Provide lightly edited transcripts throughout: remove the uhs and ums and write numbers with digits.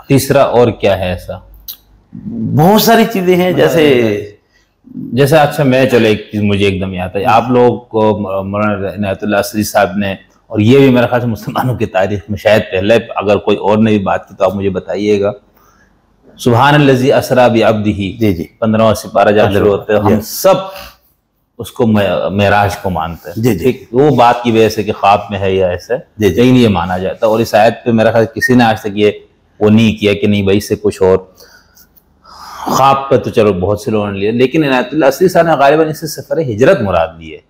تیسرا اور کیا ہے ایسا؟ بہت ساری چیزیں ہیں، جیسے اچھا میں چلو ایک چیز مجھے ایک دم یاد ہے، آپ لوگ کو مولانا عنایت اللہ اصری صاحب نے، اور یہ بھی میرے خیال سے مسلمانوں کی تاریخ میں شاید پہلے، اگر کوئی اور نے بھی بات کی تو آپ مجھے بتائیے گا، سبحان الذی اسری بعبدہ، 15واں سپارہ جب شروع ہوتے ہیں ہم سب اس کو معراج کو مانتے ہیں، وہ بات کی وجہ سے کہ خواب میں ہے یا ایسے لیکن یہ مانا جاتا ہے، اور اس آیت پہ میرا خیال کسی نے آج تک یہ وہ نہیں کیا کہ نہیں بھائی سے کچھ اور، خواب پہ تو چلو بہت سے لوگوں نے لیا، لیکن عنایت اللہ اصری صاحب نے غالباً اس سے سفر ہجرت مراد لی ہے،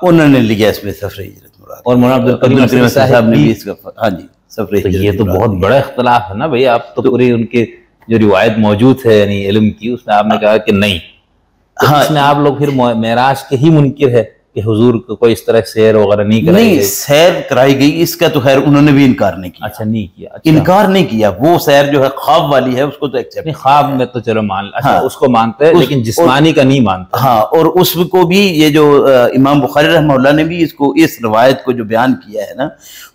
انہوں نے لیا اس میں سفر ہجرت مراد، اور مولانا عبدالکریم صاحب نے بھی اس کا، ہاں جی سفر ہجرت۔ یہ تو بہت بڑا اختلاف ہے نا بھائی، آپ تو پوری ان کے جو روایت موجود ہے یعنی علم کی، اس میں آپ نے کہا کہ نہیں، اس میں آپ لوگ پھر معراج کے ہی منکر ہے کہ حضور کو کوئی اس طرح سیر وغیرہ نہیں کرائی گئی؟ سیر کرائی گئی، اس کا تو خیر انہوں نے بھی انکار نہیں کیا۔ اچھا نہیں کیا، انکار نہیں کیا، وہ سیر جو ہے خواب والی ہے اس کو تو ایکسیپٹ، خواب میں تو چلو مان، اچھا اس کو مانتے ہیں لیکن جسمانی کا نہیں مانتے۔ ہاں، اور اس کو بھی یہ جو امام بخاری رحمہ اللہ نے بھی اس روایت کو جو بیان کیا ہے نا،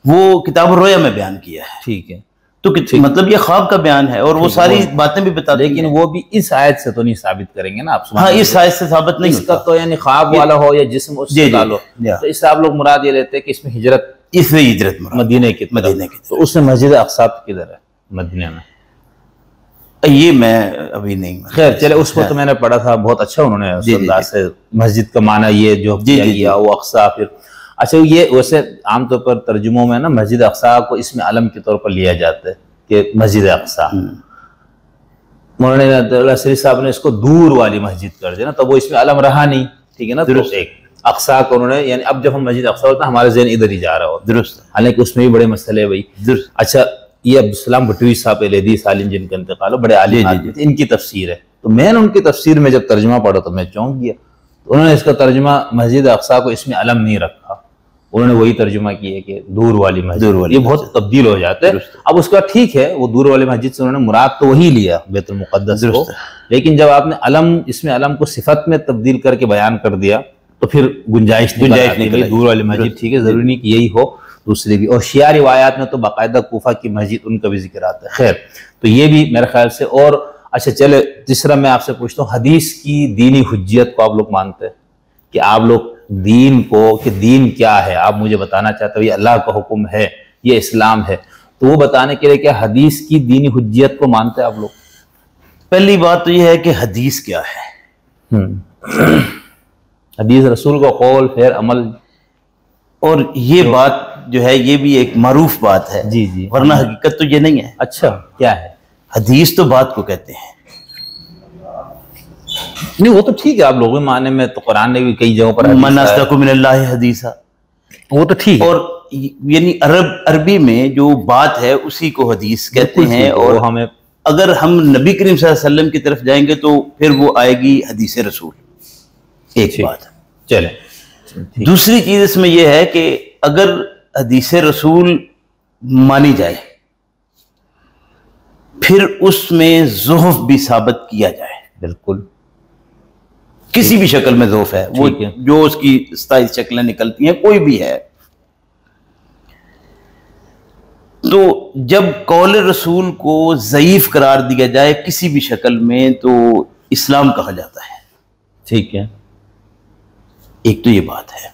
وہ کتاب الرؤیا میں بیان کیا ہے، ٹھیک ہے، تو مطلب یہ خواب کا بیان ہے، اور وہ ساری باتیں بھی بتا، لیکن وہ بھی اس آیت سے تو نہیں ثابت کریں گے نا آپ؟ ہاں اس آیت سے ثابت نہیں اس کا تو یعنی خواب والا ہو یا جسم اس سے ڈالو، تو اس سے آپ لوگ مراد یہ لیتے ہیں کہ اس میں ہجرت، اس میں ہجرت مدینہ کی، تو اس میں مسجد اقصی کدھر ہے مدینہ میں؟ یہ میں ابھی نہیں، خیر چلے اس کو تو میں نے پڑھا تھا، بہت اچھا انہوں نے انداز سے مسجد کا معنی یہ جو کیا وہ اقصی، پھر اچھا یہ ویسے عام طور پر ترجموں میں نا مسجد اقصی کو اس میں علم کے طور پر لیا جاتا ہے کہ مسجد اقصی، مولانا عنایت اللہ اصری صاحب نے اس کو دور والی مسجد کر دیا نا، تو وہ اس میں علم رہا نہیں، ٹھیک ہے نا، درست ایک اقصی کو انہوں نے، یعنی اب جب ہم مسجد اقصی ہوتا ہے ہمارے ذہن ادھر ہی جا رہا ہوتا ہے، درست، حالانکہ اس میں بھی بڑے مسئلے ہیں بھائی، درست۔ اچھا یہ عبدالسلام بٹوی صاحب اہل حدیث عالم جن کا انتقال ہو، بڑے عالم آدمی تھے، ان کی تفسیر ہے، تو میں نے ان کی تفسیر میں جب ترجمہ پڑھا تو میں چونک گیا، تو انہوں نے اس کا ترجمہ مسجد اقصی کو اس میں علم نہیں رکھا، انہوں نے وہی ترجمہ کیا کہ دور والی مسجد، یہ بہت تبدیل ہو جاتا ہے۔ اب اس کا ٹھیک ہے، وہ دور والی مسجد سے انہوں نے مراد تو وہی لیا بیت المقدس کو، لیکن جب آپ نے علم، اس میں علم کو صفت میں تبدیل کر کے بیان کر دیا تو پھر گنجائش نہیں، دور والی مسجد ٹھیک ہے، ضروری نہیں کہ یہی ہو، دوسری بھی، اور شیعہ روایات میں تو باقاعدہ کوفہ کی مسجد ان کا بھی ذکر آتا ہے۔ خیر تو یہ بھی میرے خیال سے، اور اچھا چلے تیسرا میں آپ سے پوچھتا ہوں، حدیث کی دینی حجیت کو آپ لوگ مانتے ہیں کہ آپ لوگ دین کو، کہ دین کیا ہے آپ مجھے بتانا چاہتے ہو، یہ اللہ کا حکم ہے، یہ اسلام ہے، تو وہ بتانے کے لیے کیا حدیث کی دینی حجیت کو مانتے ہیں آپ لوگ؟ پہلی بات تو یہ ہے کہ حدیث کیا ہے، حدیث رسول کا قول فعل عمل، اور یہ بات جو ہے یہ بھی ایک معروف بات ہے، جی جی، ورنہ حقیقت تو یہ نہیں ہے۔ اچھا کیا ہے؟ حدیث تو بات کو کہتے ہیں، نہیں وہ تو ٹھیک ہے، آپ لوگوں کے معنی میں تو قرآن نے بھی کئی جگہوں پر من اصدق من اللہ حدیثا، وہ تو ٹھیک ہے، اور یعنی عربی میں جو بات ہے اسی کو حدیث کہتے ہیں، اور ہمیں اگر ہم نبی کریم صلی اللہ علیہ وسلم کی طرف جائیں گے تو پھر وہ آئے گی حدیث رسول، ایک بات۔ چلے دوسری چیز اس میں یہ ہے کہ اگر حدیث رسول مانی جائے پھر اس میں ضعف بھی ثابت کیا جائے، بالکل کسی بھی شکل میں ضعف ہے، وہ جو اس کی 27 شکلیں نکلتی ہیں کوئی بھی ہے، تو جب قول رسول کو ضعیف قرار دیا جائے کسی بھی شکل میں تو اسلام کہا جاتا ہے، ٹھیک ہے، ایک تو یہ بات ہے۔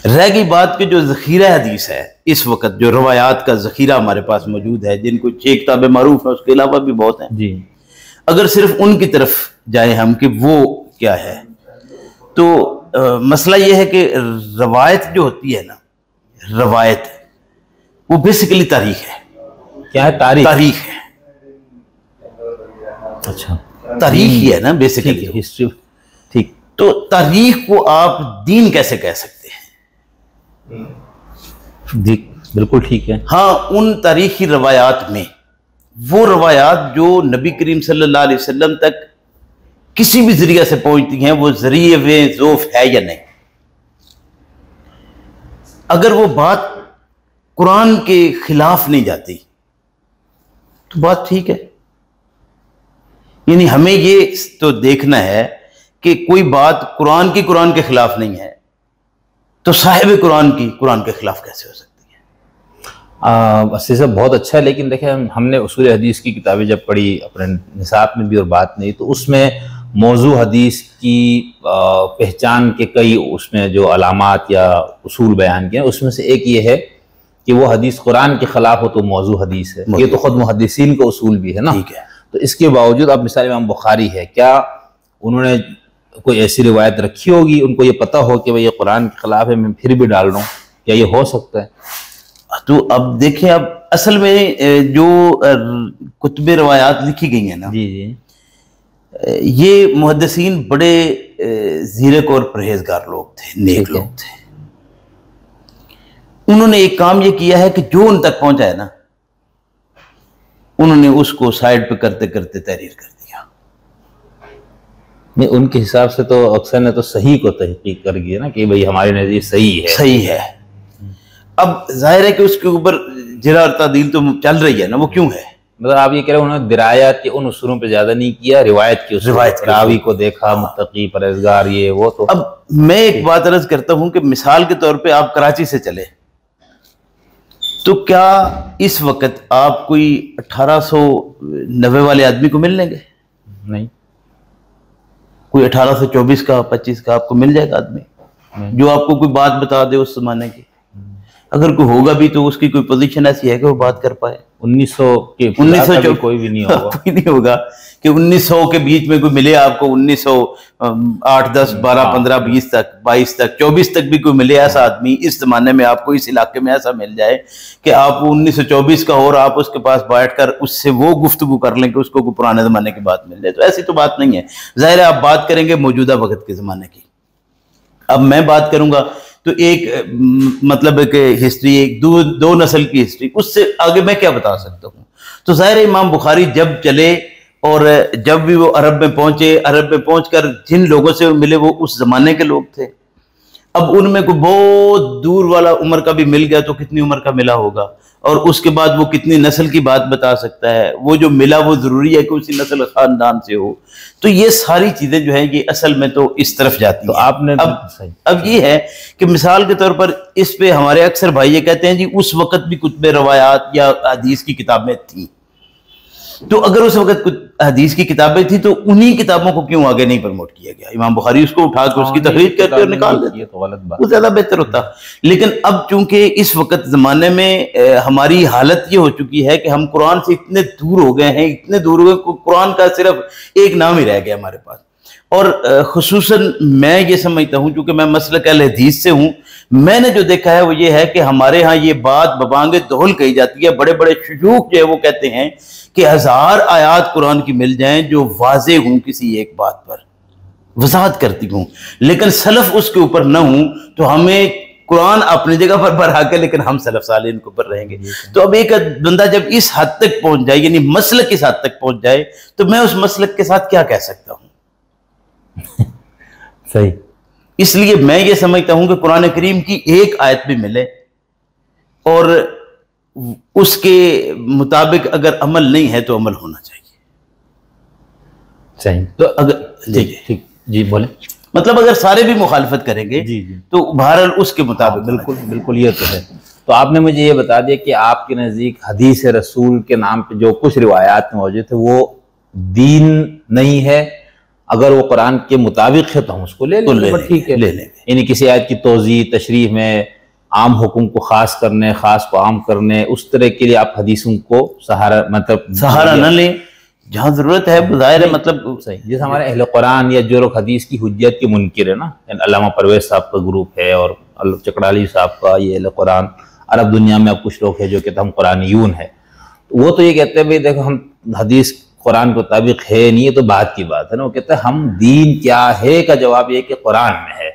رہ گئی بات کہ جو ذخیرہ حدیث ہے اس وقت، جو روایات کا ذخیرہ ہمارے پاس موجود ہے، جن کو 6 کتابیں معروف ہیں، اس کے علاوہ بھی بہت ہیں جی، اگر صرف ان کی طرف جائیں ہم کہ وہ کیا ہے، تو مسئلہ یہ ہے کہ روایت جو ہوتی ہے نا، روایت وہ بیسیکلی تاریخ ہے۔ کیا ہے؟ تاریخ ہے، اچھا تاریخ ہی ہے نا بیسیکلی، ہسٹری، ٹھیک، تو تاریخ کو آپ دین کیسے کہہ سکتے ہیں؟ بالکل ٹھیک ہے۔ ہاں ان تاریخی روایات میں وہ روایات جو نبی کریم صلی اللہ علیہ وسلم تک کسی بھی ذریعہ سے پہنچتی ہیں، وہ ذریعے میں ضعف ہے یا نہیں، اگر وہ بات قرآن کے خلاف نہیں جاتی تو بات ٹھیک ہے۔ یعنی ہمیں یہ تو دیکھنا ہے کہ کوئی بات قرآن کے خلاف نہیں ہے تو صاحب قرآن کے خلاف کیسے ہو سکتی ہے؟ سے بہت اچھا ہے، لیکن دیکھیں ہم نے اصول حدیث کی کتابیں جب پڑھی اپنے نصاب میں بھی اور بات نہیں، تو اس میں موضوع حدیث کی پہچان کے کئی اس میں جو علامات یا اصول بیان کیے ہیں، اس میں سے ایک یہ ہے کہ وہ حدیث قرآن کے خلاف ہو تو موضوع حدیث ہے. یہ تو خود محدثین کا اصول بھی ہے نا. تو اس کے باوجود اب مثال امام بخاری ہے، کیا انہوں نے کوئی ایسی روایت رکھی ہوگی، ان کو یہ پتہ ہو کہ یہ قرآن کے خلاف ہے، میں پھر بھی ڈال رہا ہوں؟ کیا یہ ہو سکتا ہے؟ تو اب دیکھیں، اب اصل میں جو کتب روایات لکھی گئی ہیں نا، جی جی، یہ محدثین بڑے زیرک اور پرہیزگار لوگ تھے، نیک لوگ تھے. انہوں نے ایک کام یہ کیا ہے کہ جو ان تک پہنچا ہے نا، انہوں نے اس کو سائڈ پہ کرتے کرتے تحریر کر دیا. نہیں، ان کے حساب سے تو اکثر نے تو صحیح کو تحقیق کر گیا نا کہ بھئی ہمارے نزدیک صحیح ہے. اب ظاہر ہے کہ اس کے اوپر جرح اور تعدیل تو چل رہی ہے نا، وہ کیوں ہے؟ مطلب آپ یہ کہہ رہے ہیں انہوں نے درایات کے ان اصولوں پہ زیادہ نہیں کیا، روایت کی اصول، راوی کو دیکھا، متقی، پرہیزگار، یہ وہ. تو اب میں ایک بات عرض کرتا ہوں کہ مثال کے طور پہ آپ کراچی سے چلے تو کیا اس وقت آپ کوئی 1890 والے آدمی کو مل لیں گے؟ نہیں. کوئی 1824 کا 25 کا آپ کو مل جائے گا آدمی جو آپ کو کوئی بات بتا دے اس زمانے کی. اگر کوئی ہوگا بھی تو اس کی کوئی پوزیشن ایسی ہے کہ وہ بات کر پائے. 1900 کوئی بھی نہیں ہوگا. کوئی نہیں ہوگا کہ 1900 کے بیچ میں کوئی ملے آپ کو، 1908 10 12 15 20 تک 22 تک 24 تک بھی کوئی ملے ایسا آدمی اس زمانے میں آپ کو اس علاقے میں ایسا مل جائے کہ آپ 1924 کا اور آپ اس کے پاس بیٹھ کر اس سے وہ گفتگو کر لیں کہ اس کو کوئی پرانے زمانے کی بات مل جائے. تو ایسی تو بات نہیں ہے. ظاہر ہے آپ بات کریں گے موجودہ وقت کے زمانے کی. اب میں بات کروں گا تو ایک مطلب کہ ہسٹری، ایک دو نسل کی ہسٹری، اس سے آگے میں کیا بتا سکتا ہوں. تو ظاہر امام بخاری جب چلے اور جب بھی وہ عرب میں پہنچے، عرب میں پہنچ کر جن لوگوں سے ملے وہ اس زمانے کے لوگ تھے. اب ان میں کوئی بہت دور والا عمر کا بھی مل گیا تو کتنی عمر کا ملا ہوگا، اور اس کے بعد وہ کتنی نسل کی بات بتا سکتا ہے. وہ جو ملا وہ ضروری ہے کہ اسی نسل خاندان سے ہو. تو یہ ساری چیزیں جو ہیں یہ اصل میں تو اس طرف جاتی ہیں. آپ نے اب یہ ہے کہ مثال کے طور پر اس پہ ہمارے اکثر بھائی یہ کہتے ہیں جی اس وقت بھی کتب روایات یا حدیث کی کتابیں تھیں. تو اگر اس وقت کچھ حدیث کی کتابیں تھیں تو انہی کتابوں کو کیوں آگے نہیں پروموٹ کیا گیا؟ امام بخاری اس کو اٹھا کے اس کی تخریج کر کے اور نکال دیتے، تو غلط بات، وہ زیادہ بہتر ہوتا. لیکن اب چونکہ اس وقت زمانے میں ہماری حالت یہ ہو چکی ہے کہ ہم قرآن سے اتنے دور ہو گئے ہیں، اتنے دور ہو گئے، قرآن کا صرف ایک نام ہی رہ گیا ہمارے پاس. اور خصوصاً میں یہ سمجھتا ہوں چونکہ میں مسلک اہل حدیث سے ہوں، میں نے جو دیکھا ہے وہ یہ ہے کہ ہمارے ہاں یہ بات ببانگ دہل کہی جاتی ہے. بڑے بڑے شیوخ جو ہے وہ کہتے ہیں کہ 1000 آیات قرآن کی مل جائیں جو واضح ہوں، کسی ایک بات پر وضاحت کرتی ہوں، لیکن سلف اس کے اوپر نہ ہوں، تو ہمیں قرآن اپنی جگہ پر بڑھا کے لیکن ہم سلف صالحین کے اوپر رہیں گے. تو اب ایک بندہ جب اس حد تک پہنچ جائے، یعنی مسلک اس حد تک پہنچ جائے، تو میں اس مسلک کے ساتھ کیا کہہ سکتا ہوں؟ صحیح. اس لیے میں یہ سمجھتا ہوں کہ قرآن کریم کی ایک آیت بھی ملے اور اس کے مطابق اگر عمل نہیں ہے تو عمل ہونا چاہیے. صحیح. تو اگر جی بولیں. مطلب اگر سارے بھی مخالفت کریں گے تو بہرحال اس کے مطابق. بالکل یہ تو ہے. تو آپ نے مجھے یہ بتا دیا کہ آپ کے نزدیک حدیث رسول کے نام پہ جو کچھ روایات موجود تھے وہ دین نہیں ہے. اگر وہ قرآن کے مطابق ہے تو ہم اس کو لے لیں گے، ٹھیک ہے، لے لیں گے. یعنی کسی آیت کی توضیح تشریح میں عام حکم کو خاص کرنے، خاص کو عام کرنے، اس طرح کے لیے آپ حدیثوں کو سہارا نہ لیں. جہاں ضرورت ہے ظاہر ہے مطلب صحیح. جیسے ہمارے اہل قرآن یا جو لوگ حدیث کی حجت کے منکر ہے نا، علامہ پرویز صاحب کا گروپ ہے اور چکڑالی صاحب کا یہ اہل قرآن، عرب دنیا میں اب کچھ لوگ ہیں جو کہتے ہیں ہم قرآنیون ہیں. وہ تو یہ کہتے ہیں بھائی دیکھو ہم حدیث قرآن کے مطابق ہے نہیں، یہ تو بات کی بات ہے نا. وہ کہتے ہیں ہم دین کیا ہے کا جواب یہ کہ قرآن میں ہے.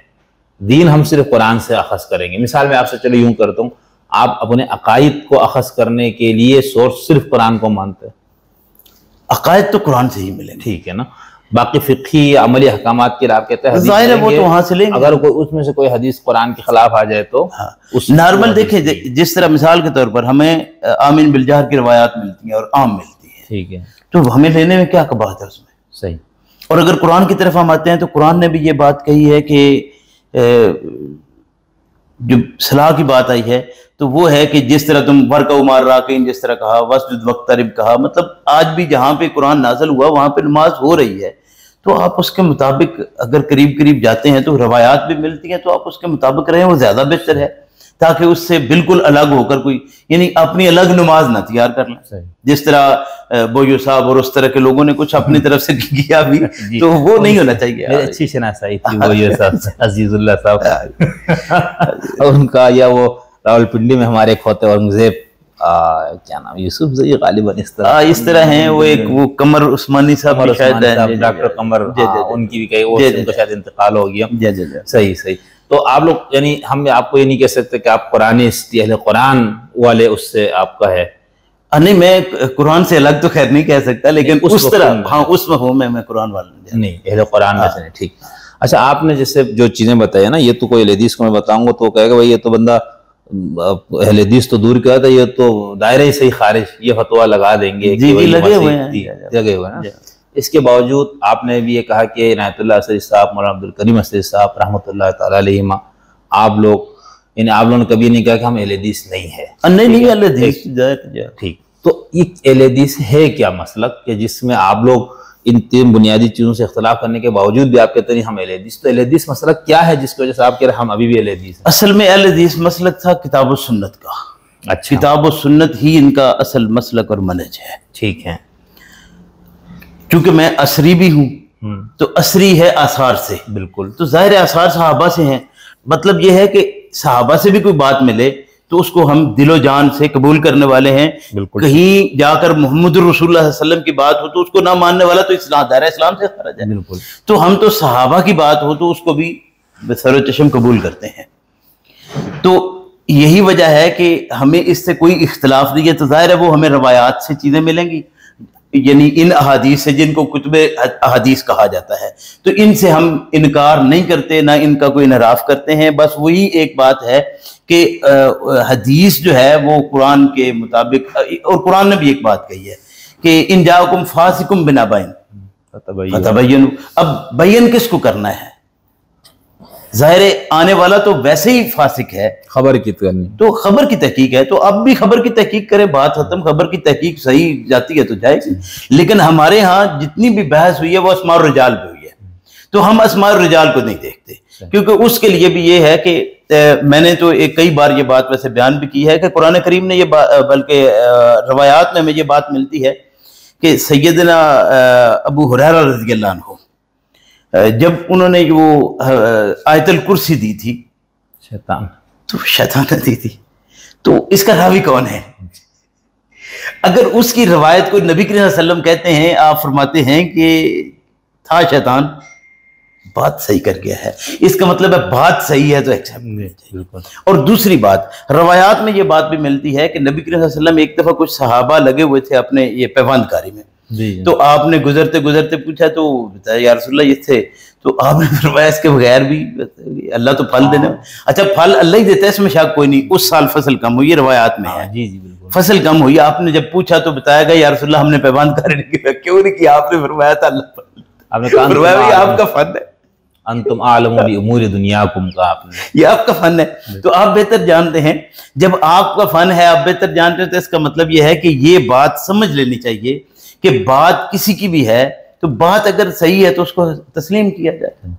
دین ہم صرف قرآن سے اخذ کریں گے. مثال میں آپ سے چلو یوں کرتا ہوں، آپ اپنے عقائد کو اخذ کرنے کے لیے سورس صرف قرآن کو مانتے ہیں؟ عقائد تو قرآن سے ہی ملیں، ٹھیک ہے نا. باقی فقہی عملی احکامات کے لیے آپ کہتے ہیں ظاہر ہے وہ تو وہاں سے لیں گے. اگر کوئی اس میں سے کوئی حدیث قرآن کے خلاف آ جائے تو نارمل دیکھیں جس طرح مثال کے طور پر ہمیں آمین بالجہر کی روایات ملتی ہیں اور عام ملتی ہیں، ٹھیک ہے، تو ہمیں لینے میں کیا کباہت ہے اس میں؟ صحیح. اور اگر قرآن کی طرف ہم آتے ہیں تو قرآن نے بھی یہ بات کہی ہے کہ جو صلاح کی بات آئی ہے تو وہ ہے کہ جس طرح تم ورکعوا مع الراکعین جس طرح کہا، واسجد واقترب کہا، مطلب آج بھی جہاں پہ قرآن نازل ہوا وہاں پہ نماز ہو رہی ہے، تو آپ اس کے مطابق اگر قریب قریب جاتے ہیں تو روایات بھی ملتی ہیں تو آپ اس کے مطابق رہیں، وہ زیادہ بہتر ہے، تاکہ اس سے بالکل الگ ہو کر کوئی یعنی اپنی الگ نماز نہ تیار کر لیں، جس طرح بویو صاحب اور اس طرح کے لوگوں نے کچھ اپنی طرف سے کیا بھی، تو وہ نہیں ہونا چاہیے۔ اچھی شناسائی تھی بویو صاحب سے، عزیز اللہ صاحب، ان کا یا وہ راول پنڈی میں ہمارے ایک ہوتے اورنگزیب کیا نام یوسف زئی غالباً اس طرح ہیں، وہ ایک وہ قمر عثمانی صاحب شاید ڈاکٹر قمر، ان کی بھی کئی وہ کا شاید انتقال ہو گیا۔ صحیح صحیح۔ تو آپ لوگ یعنی ہم آپ کو یہ نہیں کہہ سکتے کہ آپ قرآنسٹ اہل قرآن والے اس سے آپ کا ہے؟ نہیں، میں قرآن سے الگ تو خیر نہیں کہہ سکتا، لیکن اس طرح ہاں اس مفہوم میں قرآن والا نہیں، اہل قرآن میں سے نہیں۔ ٹھیک، اچھا آپ نے جیسے جو چیزیں بتائی نا، یہ تو کوئی اہل حدیث کو میں بتاؤں گا تو وہ کہے گا بھائی یہ تو بندہ اہل حدیث تو دور کیا تھا، یہ تو دائرہ ہی صحیح خارج، یہ فتویٰ لگا دیں گے، لگے ہوئے ہیں۔ اس کے باوجود آپ نے بھی یہ کہا کہ عنایت اللہ اسدی صاحب، مولانا عبد الکریم اسدی صاحب رحمۃ اللہ تعالیٰ علیہما، آپ لوگ یعنی آپ لوگوں نے کبھی نہیں کہا کہ ہم اہل حدیث نہیں ہے؟ نہیں اہل حدیث۔ ٹھیک، تو ایک اہل حدیث ہے کیا مسلک کہ جس میں آپ لوگ ان تین بنیادی چیزوں سے اختلاف کرنے کے باوجود بھی آپ کہتے ہیں ہم اہل حدیث؟ تو اہل حدیث مسلک کیا ہے جس کی وجہ سے آپ کہہ رہے ہیں ہم ابھی بھی اہل حدیث ہیں؟ اصل میں اہل حدیث مسلک تھا کتاب و سنت کا۔ اچھا، کتاب و سنت ہی ان کا اصل مسلک اور منہج ہے۔ ٹھیک ہے، چونکہ میں عصری بھی ہوں تو عصری ہے آثار سے، بالکل، تو ظاہر آثار صحابہ سے ہیں، مطلب یہ ہے کہ صحابہ سے بھی کوئی بات ملے تو اس کو ہم دل و جان سے قبول کرنے والے ہیں۔ بالکل، کہیں جا کر محمد رسول اللہ صلی اللہ علیہ وسلم کی بات ہو تو اس کو نہ ماننے والا تو اسلام دائرہ اسلام سے خارج ہے۔ بالکل، تو ہم تو صحابہ کی بات ہو تو اس کو بھی بسر و چشم قبول کرتے ہیں۔ تو یہی وجہ ہے کہ ہمیں اس سے کوئی اختلاف نہیں ہے، تو ظاہر ہے وہ ہمیں روایات سے چیزیں ملیں گی، یعنی ان احادیث سے جن کو کتب احادیث کہا جاتا ہے، تو ان سے ہم انکار نہیں کرتے، نہ ان کا کوئی انحراف کرتے ہیں۔ بس وہی ایک بات ہے کہ حدیث جو ہے وہ قرآن کے مطابق، اور قرآن نے بھی ایک بات کہی ہے کہ ان جاءکم فاسق بنبأ فتبینوا۔ اب بیان کس کو کرنا ہے؟ ظاہر آنے والا تو ویسے ہی فاسق ہے، خبر کی کرنی تو خبر کی تحقیق ہے، تو اب بھی خبر کی تحقیق کریں، بات ختم۔ خبر کی تحقیق صحیح جاتی ہے تو جائے گی، لیکن ہمارے ہاں جتنی بھی بحث ہوئی ہے وہ اسماء الرجال پہ ہوئی ہے، تو ہم اسماء الرجال کو نہیں دیکھتے، کیونکہ اس کے لیے بھی یہ ہے کہ میں نے تو کئی بار یہ بات ویسے بیان بھی کی ہے کہ قرآن کریم نے یہ بلکہ روایات میں ہمیں یہ بات ملتی ہے کہ سیدنا ابو ہریرہ رضی اللہ عنہ جب انہوں نے وہ آیت الکرسی دی تھی، شیطان تو شیطان نے دی تھی، تو اس کا راوی کون ہے؟ اگر اس کی روایت کو نبی کریم صلی اللہ علیہ وسلم کہتے ہیں، آپ فرماتے ہیں کہ تھا شیطان، بات صحیح کر گیا ہے، اس کا مطلب ہے بات صحیح ہے تو ایکسپٹ۔ اور دوسری بات، روایات میں یہ بات بھی ملتی ہے کہ نبی کریم صلی اللہ علیہ وسلم ایک دفعہ کچھ صحابہ لگے ہوئے تھے اپنے یہ پیوند کاری میں، تو آپ نے گزرتے گزرتے پوچھا تو بتایا یا رسول اللہ یہ تھے، تو آپ نے فرمایا اس کے بغیر بھی اللہ تو پھل دینے، اچھا پھل اللہ ہی دیتا ہے، اس میں شک کوئی نہیں، اس سال فصل کم ہوئی، روایات میں ہے جی جی بالکل فصل کم ہوئی، آپ نے جب پوچھا تو بتایا گیا یا رسول اللہ ہم نے پیوند کاری نہیں کیا، کیوں نہیں کیا؟ آپ نے فرمایا تھا اللہ فرمایا آپ کا فن ہے، انتم عالم بامور دنیاکم کا آپ نے، یہ آپ کا فن ہے، تو آپ بہتر جانتے ہیں۔ جب آپ کا فن ہے آپ بہتر جانتے ہیں تو اس کا مطلب یہ ہے کہ یہ بات سمجھ لینی چاہیے کہ بات کسی کی بھی ہے تو بات اگر صحیح ہے تو اس کو تسلیم کیا جائے۔